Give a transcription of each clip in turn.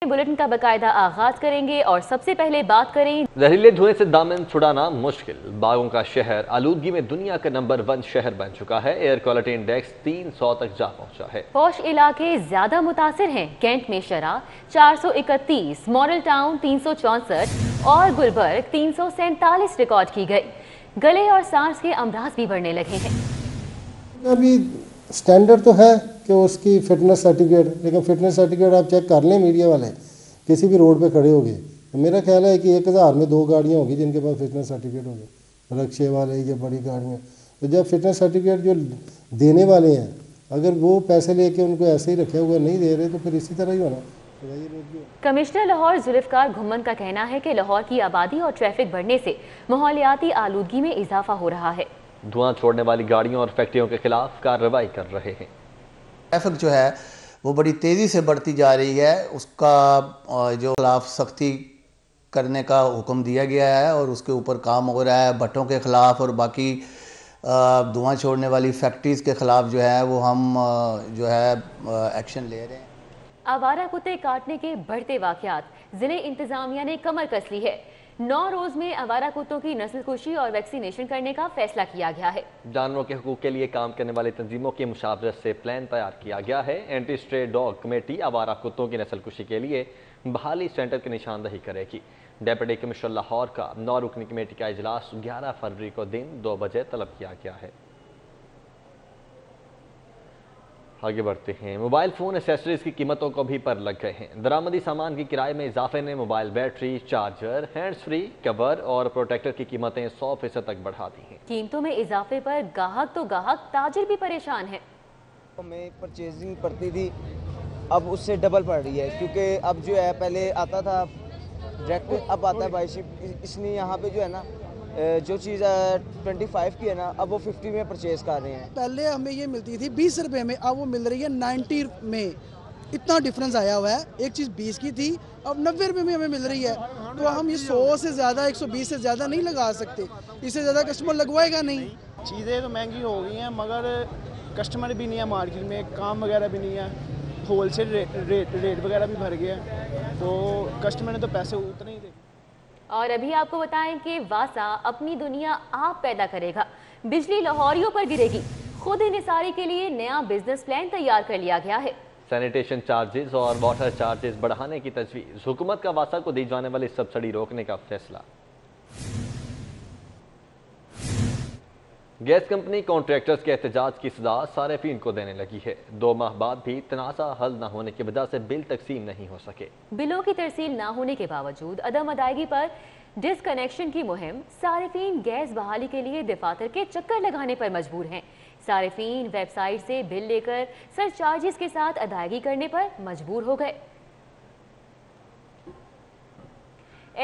Bulletin का बाकायदा आगाज करेंगे और सबसे पहले बात करें जहरीले धुएं से दामन छुड़ाना मुश्किल। बागों का शहर आलूदगी में दुनिया का नंबर 1 शहर बन चुका है। एयर क्वालिटी इंडेक्स 300 तक जा पहुंचा है। पौष इलाके ज्यादा मुतासिर हैं। कैंट में शरह 431, मॉडल टाउन 364 और गुलबर्ग 347 रिकॉर्ड की गई। गले और सांस के अमराज भी बढ़ने लगे हैं। अभी स्टैंडर्ड तो है कि उसकी फिटनेस सर्टिफिकेट, लेकिन फिटनेस सर्टिफिकेट आप चेक कर लें मीडिया वाले, किसी भी रोड पे खड़े हो गए तो मेरा ख्याल है कि 1000 में 2 गाड़ियाँ होगी जिनके पास फिटनेस सर्टिफिकेट होगी, रक्शे वाले या बड़ी गाड़ियाँ। तो जब फिटनेस सर्टिफिकेट जो देने वाले हैं अगर वो पैसे लेके उनको ऐसे ही रखे हुए नहीं दे रहे तो फिर इसी तरह ही होना। कमिश्नर लाहौर जुल्फकार घुम्मन का कहना है कि लाहौर की आबादी और ट्रैफिक बढ़ने से माहौलियाती आलूदगी में इजाफा हो रहा है। धुआं छोड़ने वाली गाड़ियों और फैक्ट्रियों के खिलाफ कार्रवाई कर रहे हैं। ट्रैफिक जो है वो बड़ी तेज़ी से बढ़ती जा रही है, उसका जो खिलाफ सख्ती करने का हुक्म दिया गया है और उसके ऊपर काम हो रहा है। भट्टों के ख़िलाफ़ और बाकी धुआं छोड़ने वाली फैक्ट्रीज़ के ख़िलाफ़ जो है वो हम जो है एक्शन ले रहे हैं। आवारा कुत्ते काटने के बढ़ते वाक़यात, ज़िले इंतज़ामिया ने कमर कस ली है। 9 रोज़ में आवारा कुत्तों की नस्ल कुशी और वैक्सीनेशन करने का फैसला किया गया है। जानवरों के हुकूक के लिए काम करने वाली तंजीमों की मुशावरत से प्लान तैयार किया गया है। एंटी स्ट्रे डॉग कमेटी आवारा कुत्तों की नस्ल कुशी के लिए बहाली सेंटर की निशानदही करेगी। डेप्यूटी कमिश्नर लाहौर का 9 रुकनी कमेटी का इजलास 11 फरवरी को दिन 2 बजे तलब किया गया है। आगे बढ़ते हैं। मोबाइल फ़ोन एसेसरीज की कीमतों को भी पर लग गए हैं। दरामदी सामान की किराए में इजाफे ने mobile battery, charger, hands free, cover और प्रोटेक्टर की कीमतें 100% तक बढ़ा दी हैं। कीमतों में इजाफे पर गाहक तो गाहक, ताजिर भी परेशान है। हमें परचेजिंग पड़ती थी, अब उससे डबल पड़ रही है, क्योंकि अब जो है पहले आता था डायरेक्ट, अब आता है बाई शिप। इसलिए यहाँ पे जो है ना जो चीज़ 25 की है ना, अब वो 50 में परचेज कर रहे हैं। पहले हमें ये मिलती थी 20 रुपए में, अब वो मिल रही है 90 में। इतना डिफरेंस आया हुआ है। एक चीज़ 20 की थी, अब 90 रुपए में हमें मिल रही है। तो हम ये 100 से ज़्यादा, 120 से ज़्यादा नहीं लगा सकते, इससे ज़्यादा कस्टमर लगवाएगा नहीं। चीज़ें तो महंगी हो गई हैं, मगर कस्टमर भी नहीं है मार्केट में, काम वगैरह भी नहीं है, होल सेल रेट वगैरह भी भर गया, तो कस्टमर ने तो पैसे उतने ही दे। और अभी आपको बताएं कि वासा अपनी दुनिया आप पैदा करेगा, बिजली लाहौरियों पर गिरेगी। खुद इंसारी के लिए नया बिजनेस प्लान तैयार कर लिया गया है। सैनिटेशन चार्जेस और वाटर चार्जेस बढ़ाने की तजवीज़। हुकूमत का वासा को दी जाने वाली सब्सिडी रोकने का फैसला। गैस कंपनी कॉन्ट्रैक्टर्स के एहतजाज की सजा सारिफीन को देने लगी है। 2 माह बाद भी तनाज़ा हल न होने की वजह से बिल तकसीम नहीं हो सके। बिलों की तरसील न होने के बावजूद अदम अदायगी पर डिसकनेक्शन की मुहिम, सारिफीन गैस बहाली के लिए दफातर के चक्कर लगाने पर मजबूर हैं। सारिफीन वेबसाइट से बिल लेकर सरचार्जेस के साथ अदायगी करने पर मजबूर हो गए।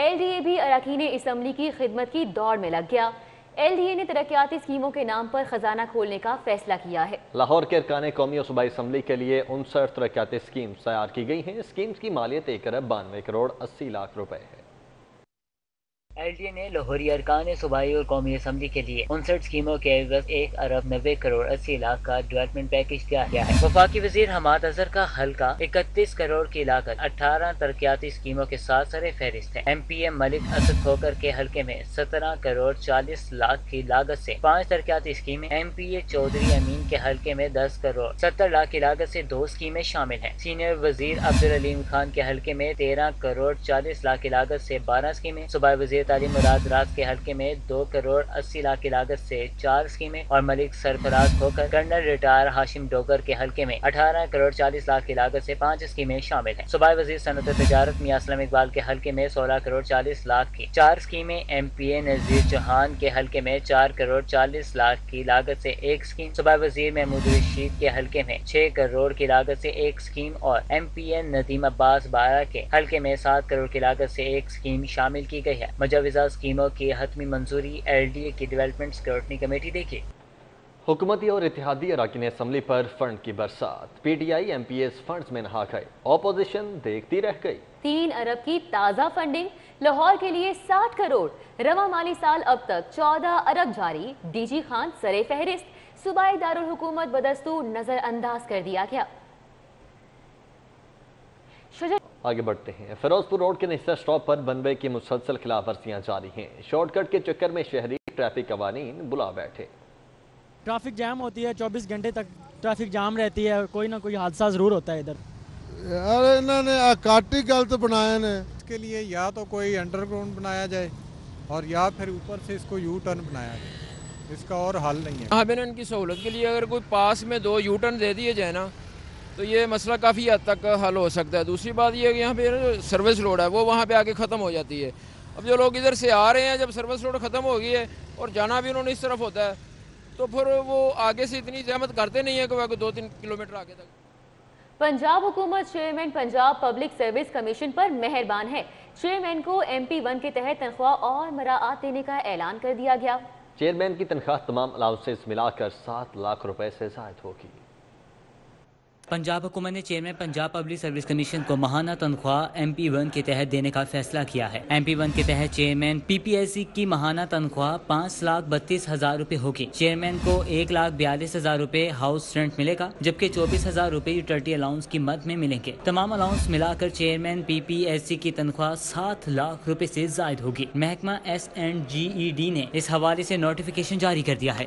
LDA भी अरकान असम्बली की खिदमत की दौड़ में लग गया। LDA ने तरक्याती स्कीमों के नाम पर खजाना खोलने का फैसला किया है। लाहौर के अरकान कौमी और सूबाई असम्बली के लिए 59 तरक्याती स्कीम्स तैयार की गई हैं। स्कीम्स की मालियत 1 अरब 92 करोड़ 80 लाख रुपए है। LDA ने लाहौरी अरकान सूबाई और कौमी असम्बली के लिए 59 स्कीमों के एवज 1 अरब 90 करोड़ 80 लाख का डेवलपमेंट पैकेज तैयार किया है। वफाकी वजीर हमाद अजहर का हल्का 31 करोड़ की लागत 18 तरक्याती स्कीमों के साथ सर फहरिस्त है। MPA मलिक असद खोकर के हल्के में 17 करोड़ 40 लाख की लागत से 5 तरक्याती स्कीमें, MPA चौधरी अमीन के हल्के में 10 करोड़ 70 लाख की लागत से 2 स्कीमें शामिल हैं। सीनियर वजीर अब्दुल अलीम खान के हल्के में 13 करोड़ 40 लाख की लागत से 12 स्कीमें, सूबाई वजीर तालीम मुराद राज के हल्के में 2 करोड़ 80 लाख की लागत से 4 स्कीमें और मलिक सरफराज खोकर कर्नल रिटायर हाशिम डोगर के हल्के में 18 करोड़ 40 लाख की लागत से 5 स्कीमें शामिल हैं। सूबाई वजीर सनत तजारत मियां असलम इकबाल के हल्के में 16 करोड़ 40 लाख की 4 स्कीमें, MPA नजीर चौहान के हल्के में 4 करोड़ 40 लाख की लागत से 1 स्कीम, सूबाई वजीर महमूद रशीद के हल्के में 6 करोड़ की लागत से 1 स्कीम और MPA नदीम अब्बास बारा के हल्के में 7 करोड़ की लागत से 1 स्कीम शामिल की गई है। मुजवजा स्कीमों की हतमी मंजूरी LDA की डेवलपमेंट सिक्योरिटी कमेटी देगी। हुकूमती और इत्तेहादी अरकान असम्बली पर फंड की बरसात। PTI MPS फंड्स में नहा गए, ऑपोजिशन देखती रह गई। 3 अरब की ताज़ा फंडिंग, लाहौर के लिए 60 करोड़। रवा माली साल अब तक 14 अरब जारी। DG खान सरे फहरिस्त, सूबाई दारुल हुकूमत बदस्तूर नजरअंदाज कर दिया गया। آگے بڑھتے ہیں۔ فیروزپور روڈ کے نثر سٹاپ پر ون وے کی مسلسل خلاف ورزیاں جاری ہیں۔ شارٹ کٹ کے چکر میں شہری ٹریفک قوانین بلا بیٹھے۔ ٹریفک جام ہوتی ہے، 24 گھنٹے تک ٹریفک جام رہتی ہے، کوئی نہ کوئی حادثہ ضرور ہوتا ہے ادھر۔ یار انہوں نے کاٹی غلط بنایا نے، اس کے لیے یا تو کوئی انڈر گراؤنڈ بنایا جائے اور یا پھر اوپر سے اس کو یو ٹرن بنایا جائے، اس کا اور حل نہیں ہے۔ یہاں پہ ان کی سہولت کے لیے اگر کوئی پاس میں 2 یو ٹرن دے دیے جائے نا تو یہ مسئلہ کافی حد تک حل ہو سکتا ہے۔ دوسری بات یہ ہے کہ یہاں پہ سروس روڈ ہے وہ وہاں پہ آ کے ختم ہو جاتی ہے۔ اب جو لوگ ادھر سے آ رہے ہیں جب سروس روڈ ختم ہو گئی ہے اور جانا بھی انہوں نے اس طرف ہوتا ہے تو پھر وہ آگے سے اتنی زحمت کرتے نہیں ہیں کہ وہ 2-3 کلومیٹر آگے تک۔ پنجاب حکومت chairman Punjab Public Service Commission پر مہربان ہے۔ چیئرمین کو MP1 کے تحت تنخواہ اور مراعات دینے کا اعلان کر دیا گیا۔ چیئرمین کی تنخواہ تمام الاؤنسز ملا کر 7 لاکھ روپے سے زائد ہوگی۔ پنجاب حکومت نے chairman Punjab Public Service commission کو ماہانہ تنخواہ MP1 کے تحت دینے کا فیصلہ کیا ہے۔ MP1 کے تحت چیئرمین PPSC کی ماہانہ تنخواہ 5,32,000 روپے ہوگی۔ چیئرمین کو 1,42,000 روپے ہاؤس رینٹ ملے گا، جبکہ 24,000 روپے یوٹیلٹی الاؤنس کی مد میں ملیں گے۔ تمام الاؤنس ملا کر چیئرمین PPSC کی تنخواہ 7 لاکھ روپے سے زائد ہوگی۔ محکمہ S&GED نے اس حوالے سے نوٹیفیکیشن جاری کر دیا ہے۔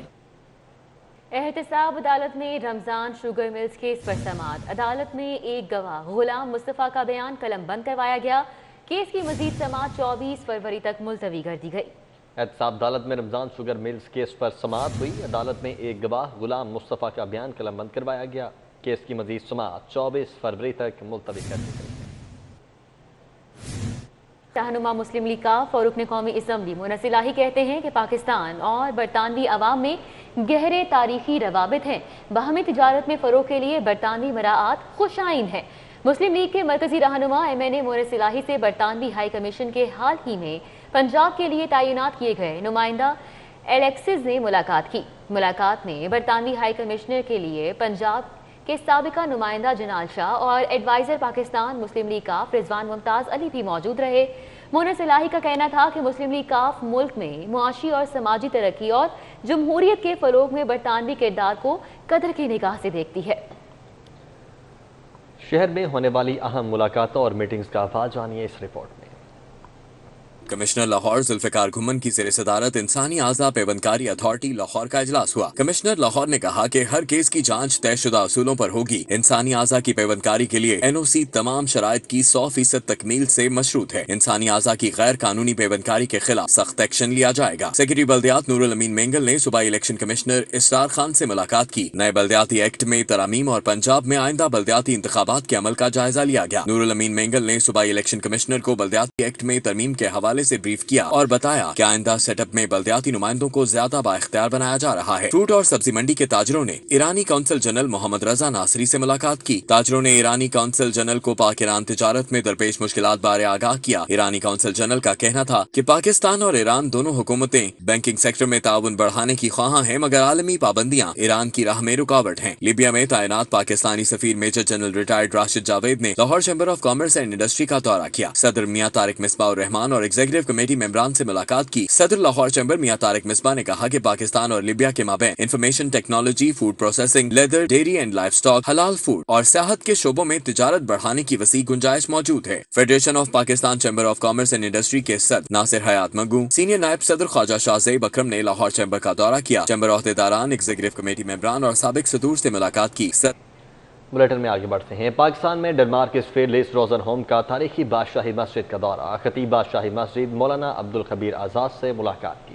احتساب عدالت میں رمضان شوگر ملز کیس پر سماعت۔ عدالت میں ایک گواہ غلام مصطفیٰ کا بیان قلم بند کروایا گیا۔ کیس کی مزید سماعت 24 فروری تک ملتوی کر دی گئی۔ احتساب عدالت میں رمضان شوگر ملز کیس پر سماعت ہوئی۔ عدالت میں ایک گواہ غلام مصطفیٰ کا بیان قلم بند کروایا گیا۔ کیس کی مزید سماعت 24 فروری تک ملتوی کر دی گئی۔ رہنما مسلم لیگ کا فاروق نے قومی اسمبلی مونس الہی کہتے ہیں کہ پاکستان اور برطانوی عوام میں گہرے تاریخی روابط ہیں۔ باہمی تجارت میں فروغ کے لیے برطانوی مراعات خوش آئند ہیں۔ مسلم لیگ کے مرکزی رہنما MNA مونس الہی سے برطانوی ہائی کمیشن کے حال ہی میں پنجاب کے لیے تعینات کیے گئے نمائندہ الیکسز نے ملاقات کی۔ ملاقات میں برطانوی ہائی کمشنر کے لیے پنجاب کے سابقہ نمائندہ جنال شاہ اور ایڈوائزر پاکستان مسلم لیگ کاف رضوان ممتاز علی بھی موجود رہے۔ مونس الہی کا کہنا تھا کہ مسلم لیگ کاف ملک میں معاشی اور سماجی ترقی اور جمہوریت کے فروغ میں برطانوی کردار کو قدر کی نگاہ سے دیکھتی ہے۔ شہر میں ہونے والی اہم ملاقاتوں اور میٹنگز کا آغاز جانیے اس رپورٹ میں۔ کمشنر لاہور ذوالفقار گھمن کی زیر صدارت انسانی اعضاء پیوندکاری اتھارٹی لاہور کا اجلاس ہوا۔ کمشنر لاہور نے کہا کہ ہر کیس کی جانچ طے شدہ اصولوں پر ہوگی۔ انسانی اعضاء کی پیوندکاری کے لیے NOC تمام شرائط کی 100% تکمیل سے مشروط ہے۔ انسانی اعضاء کی غیر قانونی پیوندکاری کے خلاف سخت ایکشن لیا جائے گا۔ سیکرٹری بلدیات نور الامین مینگل نے صوبائی الیکشن کمشنر اسرار خان سے ملاقات کی۔ نئے بلدیاتی ایکٹ میں ترامیم اور پنجاب میں آئندہ بلدیاتی انتخابات کے عمل کا جائزہ لیا گیا۔ نور الامین مینگل نے صوبائی الیکشن کمشنر کو بلدیاتی ایکٹ میں ترمیم کے حوالے سے بریف کیا اور بتایا کہ آئندہ سیٹ اپ میں بلدیاتی نمائندوں کو زیادہ بااختیار بنایا جا رہا ہے۔ فروٹ اور سبزی منڈی کے تاجروں نے ایرانی کونسل جنرل محمد رضا ناصری سے ملاقات کی۔ تاجروں نے ایرانی کونسل جنرل کو پاک ایران تجارت میں درپیش مشکلات بارے آگاہ کیا۔ ایرانی کونسل جنرل کا کہنا تھا کہ پاکستان اور ایران دونوں حکومتیں بینکنگ سیکٹر میں تعاون بڑھانے کی خواہاں ہیں، مگر عالمی پابندیاں ایران کی راہ میں رکاوٹ ہیں۔ لیبیا میں تعینات پاکستانی سفیر major general retired Rashid Javed نے Lahore Chamber of Commerce and Industry کا دورہ کیا۔ صدر میاں طارق مصباح الرحمان اور ایگزیکٹو کمیٹی ممبران سے ملاقات کی۔ صدر لاہور چیمبر میاں طارق مصباح نے کہا کہ پاکستان اور لیبیا کے مابین information technology, food processing, leather, dairy and life stock, حلال فوڈ اور سیاحت کے شعبوں میں تجارت بڑھانے کی وسیع گنجائش موجود ہے۔ Federation of Pakistan chamber of Commerce and industry کے صدر ناصر حیات مگو، سینئر نائب صدر خواجہ شاہ زیب اکرم نے لاہور چیمبر کا دورہ کیا۔ چیمبر عہدیداران، ایگزیکٹو کمیٹی ممبران اور سابق صدور سے ملاقات کی۔ بلیٹن میں آگے بڑھتے ہیں۔ پاکستان میں ڈنمارک کے سفیر لیس روزن ہوم کا تاریخی بادشاہی مسجد کا دورہ۔ خطیب بادشاہی مسجد مولانا عبدالخبیر آزاد سے ملاقات کی۔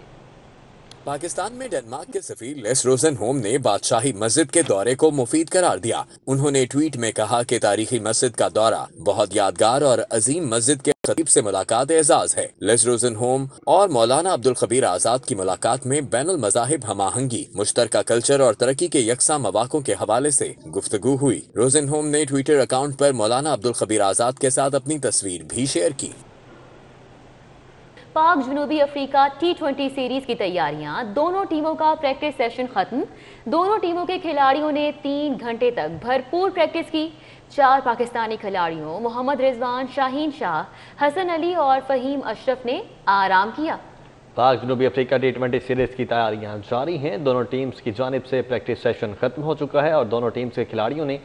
پاکستان میں ڈنمارک کے سفیر لیس روزن ہوم نے بادشاہی مسجد کے دورے کو مفید قرار دیا۔ انہوں نے ٹویٹ میں کہا کہ تاریخی مسجد کا دورہ بہت یادگار اور عظیم مسجد کے خطیب سے ملاقات اعزاز ہے۔ لیس روزن ہوم اور مولانا عبدالخبیر آزاد کی ملاقات میں بین المذاہب ہم آہنگی، مشترکہ کلچر اور ترقی کے یکساں مواقع کے حوالے سے گفتگو ہوئی۔ روزن ہوم نے ٹویٹر اکاؤنٹ پر مولانا عبدالخبیر آزاد کے ساتھ اپنی تصویر بھی شیئر کی۔ پاک جنوبی افریقہ T20 سیریز کی تیاریاں، دونوں ٹیموں کا پریکٹس سیشن ختم۔ دونوں ٹیموں کے کھلاڑیوں نے 3 گھنٹے تک بھرپور پریکٹس کی۔ 4 پاکستانی کھلاڑیوں محمد رضوان، شاہین شاہ، حسن علی اور فہیم اشرف نے آرام کیا۔ پاک جنوبی افریقہ T20 سیریز کی تیاریاں جاری ہیں۔ دونوں ٹیمز کی جانب سے پریکٹس سیشن ختم ہو چکا ہے اور دونوں ٹیمز کے کھلاڑیوں نے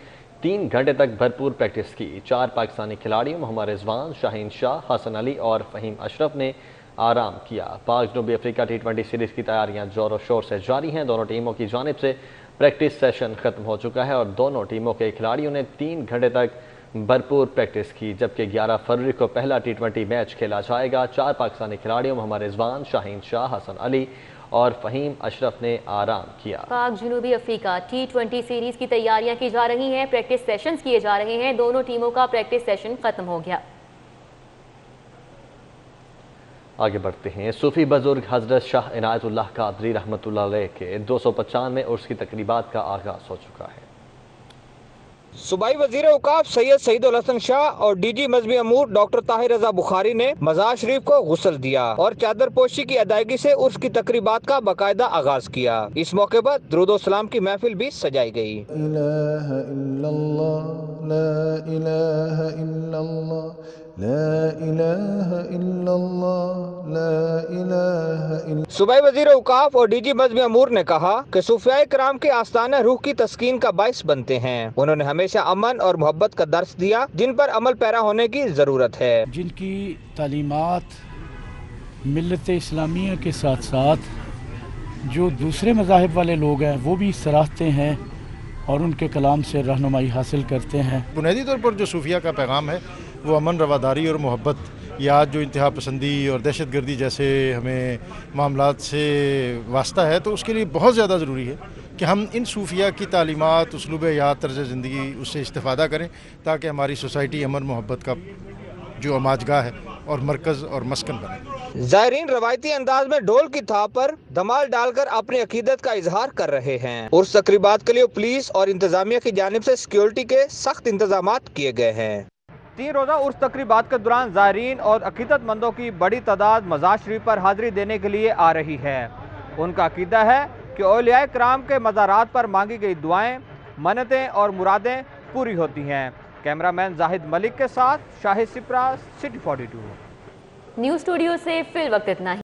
3 घंटे तक भरपूर प्रैक्टिस की। 4 पाकिस्तानी खिलाड़ियों मोहम्मद रिजवान, शाहीन शाह, हसन अली और फ़हीम अशरफ ने आराम किया। पाक जनूबी अफ्रीका T20 सीरीज़ की तैयारियां जोरों शोर से जारी हैं। दोनों टीमों की जानिब से प्रैक्टिस सेशन ख़त्म हो चुका है और दोनों टीमों के खिलाड़ियों ने 3 घंटे तक भरपूर प्रैक्टिस की, जबकि 11 फरवरी को पहला T20 मैच खेला जाएगा। 4 पाकिस्तानी खिलाड़ियों मोहम्मद रिजवान, शाहीन शाह, हसन अली और फ़हीम अशरफ ने आराम किया। पाक जनूबी अफ्रीका T20 सीरीज़ की तैयारियां की जा रही हैं, प्रैक्टिस सेशंस किए जा रहे हैं। दोनों टीमों का प्रैक्टिस सेशन ख़त्म हो गया। आगे बढ़ते हैं। सूफी बुजुर्ग हजरत शाह इनायतुल्लाह कादरी रहमतुल्लाह अलैह के 295वें उर्स की तकरीबात का आगाज हो चुका है। सूबाई वजीर औकाफ सैयद सईदुल हसन शाह और डीजी मजहबी अमूर डॉक्टर ताहिर रजा बुखारी ने मज़ार शरीफ को गुस्ल दिया और चादर पोशी की अदायगी से उर्स की तकरीबात का बाकायदा आगाज किया। इस मौके पर दुरूद व सलाम की महफिल भी सजाई गई। सूबाई वजीर औकाफ और डीजी मजहबी अमूर ने कहा कि सूफिया कराम के आस्ताना रूह की तस्कीन का बाइस बनते हैं। उन्होंने हमेशा अमन और मोहब्बत का दर्स दिया, जिन पर अमल पैरा होने की जरूरत है। जिनकी तालीमात मिल्लत इस्लामिया के साथ साथ जो दूसरे मज़ाहिब वाले लोग हैं वो भी सराहते हैं और उनके कलाम से रहनुमाई हासिल करते हैं। बुनियादी तौर पर जो सूफिया का पैगाम है वो अमन, रवादारी और मोहब्बत, या जो इंतहा पसंदी और दहशत गर्दी जैसे हमें मामलात से वास्ता है, तो उसके लिए बहुत ज़्यादा ज़रूरी है कि हम इन सूफिया की तालीमात, उसलूब याद, तर्ज ज़िंदगी उससे इस्तेफ़ादा करें ताकि हमारी सोसाइटी अमन मोहब्बत का जो अमाजगाह है और मरकज़ और मस्कन बने। ज़ायरीन रवायती अंदाज में ढोल की थाप पर धमाल डालकर अपनी अकीदत का इजहार कर रहे हैं। उर्स तकरीबात के लिए पुलिस और इंतजामिया की जानिब से सिक्योरिटी के सख्त इंतजाम किए गए हैं। 3 रोज़ा उर्स तकरीबात के दौरान ज़ायरीन और अकीदतमंदों की बड़ी तादाद मज़ार शरीफ पर हाज़िरी देने के लिए आ रही है। उनका अकीदा है कि औलियाए किराम के मज़ारात पर मांगी गई दुआएं, मन्नतें और मुरादें पूरी होती हैं। कैमरामैन जाहिद मलिक के साथ Shahid Shipra, city 42। News studio से फिल वक्त इतना ही।